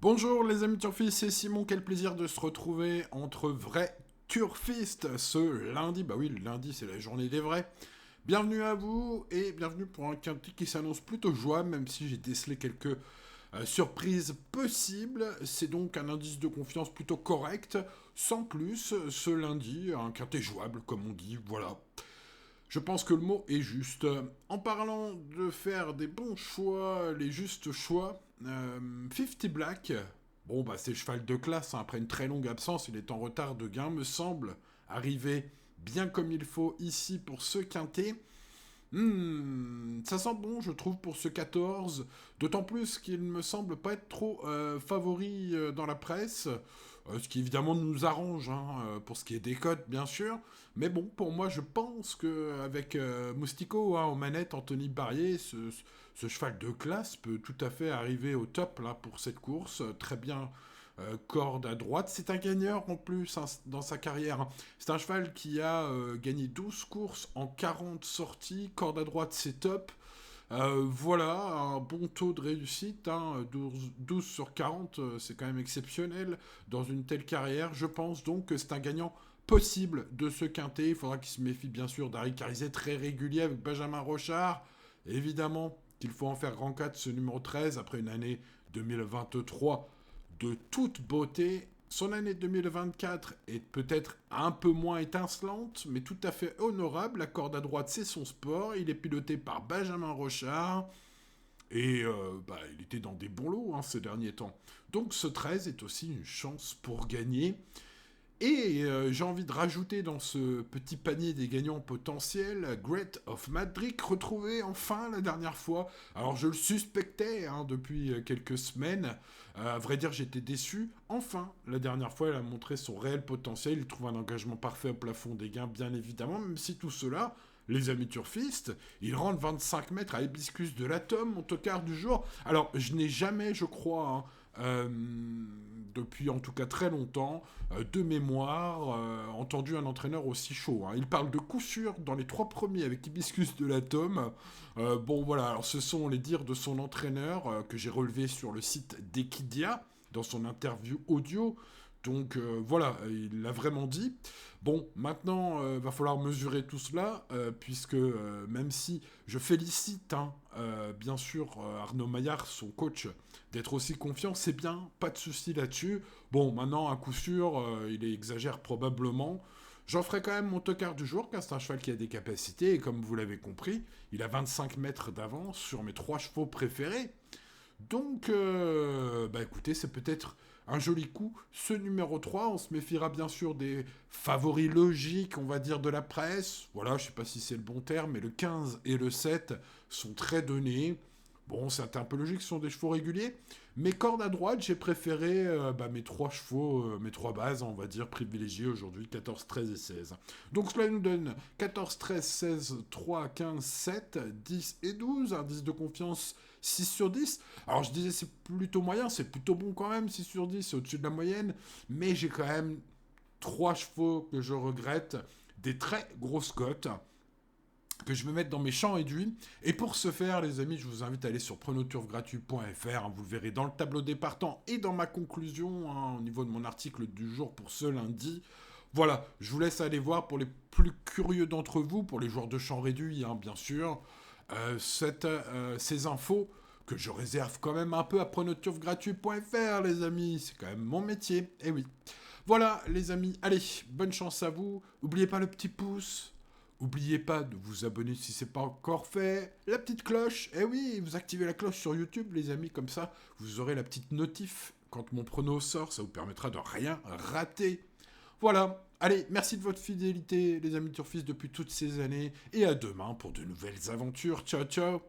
Bonjour les amis turfistes, c'est Simon, quel plaisir de se retrouver entre vrais turfistes ce lundi. Bah oui, le lundi c'est la journée des vrais. Bienvenue à vous et bienvenue pour un quintet qui s'annonce plutôt jouable, même si j'ai décelé quelques surprises possibles. C'est donc un indice de confiance plutôt correct, sans plus, ce lundi, un quintet jouable comme on dit, voilà. Je pense que le mot est juste. En parlant de faire des bons choix, les justes choix, 50 Black, bon bah c'est cheval de classe, hein. Après une très longue absence, il est en retard de gain, me semble, arrivé bien comme il faut ici pour ce quintet. Ça sent bon, je trouve, pour ce 14. D'autant plus qu'il me semble pas être trop favori dans la presse. Ce qui évidemment nous arrange, hein, pour ce qui est des cotes, bien sûr. Mais bon, pour moi, je pense que avec Moustico, hein, aux manettes, Anthony Barrier, ce cheval de classe peut tout à fait arriver au top là pour cette course. Très bien. Corde à droite, c'est un gagneur en plus, hein, dans sa carrière, hein. C'est un cheval qui a gagné 12 courses en 40 sorties. Corde à droite, c'est top. Voilà, un bon taux de réussite, hein, 12 sur 40, c'est quand même exceptionnel dans une telle carrière. Je pense donc que c'est un gagnant possible de ce quintet. Il faudra qu'il se méfie bien sûr d'Harry Carizet, très régulier avec Benjamin Rochard. Évidemment qu'il faut en faire grand 4 ce numéro 13 après une année 2023 de toute beauté. Son année 2024 est peut-être un peu moins étincelante, mais tout à fait honorable. La corde à droite, c'est son sport. Il est piloté par Benjamin Rochard. Et il était dans des bons lots, hein, ces derniers temps. Donc ce 13 est aussi une chance pour gagner. Et j'ai envie de rajouter dans ce petit panier des gagnants potentiels, Great of Madrid, retrouvé enfin la dernière fois. Alors je le suspectais, hein, depuis quelques semaines. À vrai dire, j'étais déçu. Enfin, la dernière fois, elle a montré son réel potentiel. Il trouve un engagement parfait au plafond des gains, bien évidemment, même si tout cela, les amis turfistes, il rentre 25 mètres à Hibiscus de l'Atome, mon tocard du jour. Alors, je n'ai jamais, je crois, hein, depuis en tout cas très longtemps, de mémoire, entendu un entraîneur aussi chaud, hein. Il parle de coup sûr dans les 3 premiers avec Hibiscus de l'Atome. Bon voilà, alors ce sont les dires de son entraîneur que j'ai relevé sur le site d'Equidia dans son interview audio. Donc voilà, il l'a vraiment dit. Bon, maintenant, va falloir mesurer tout cela, puisque même si je félicite, hein, bien sûr, Arnaud Maillard, son coach, d'être aussi confiant, c'est bien, pas de souci là-dessus. Bon, maintenant, à coup sûr, il exagère probablement. J'en ferai quand même mon tocard du jour, car c'est un cheval qui a des capacités, et comme vous l'avez compris, il a 25 mètres d'avance sur mes 3 chevaux préférés. Donc, bah écoutez, c'est peut-être un joli coup. Ce numéro 3, on se méfiera bien sûr des favoris logiques, on va dire, de la presse. Voilà, je sais pas si c'est le bon terme, mais le 15 et le 7 sont très donnés. Bon, c'est un peu logique, ce sont des chevaux réguliers. Mes cordes à droite, j'ai préféré mes 3 chevaux, mes 3 bases, on va dire, privilégiés aujourd'hui, 14, 13 et 16. Donc cela nous donne 14, 13, 16, 3, 15, 7, 10 et 12. Indice de confiance 6 sur 10. Alors je disais c'est plutôt moyen, c'est plutôt bon quand même, 6 sur 10, c'est au-dessus de la moyenne. Mais j'ai quand même 3 chevaux que je regrette, des très grosses cotes que je vais mettre dans mes champs réduits. Et pour ce faire, les amis, je vous invite à aller sur pronoturfgratuit.fr, hein, vous le verrez dans le tableau des partants et dans ma conclusion, hein, au niveau de mon article du jour pour ce lundi. Voilà, je vous laisse aller voir pour les plus curieux d'entre vous, pour les joueurs de champs réduits, hein, bien sûr, ces infos que je réserve quand même un peu à pronoturfgratuit.fr, les amis. C'est quand même mon métier, et oui. Voilà, les amis, allez, bonne chance à vous. N'oubliez pas le petit pouce. N'oubliez pas de vous abonner si c'est pas encore fait. La petite cloche, eh oui, vous activez la cloche sur YouTube, les amis, comme ça, vous aurez la petite notif quand mon prono sort, ça vous permettra de rien rater. Voilà, allez, merci de votre fidélité, les amis turfistes, depuis toutes ces années, et à demain pour de nouvelles aventures. Ciao, ciao.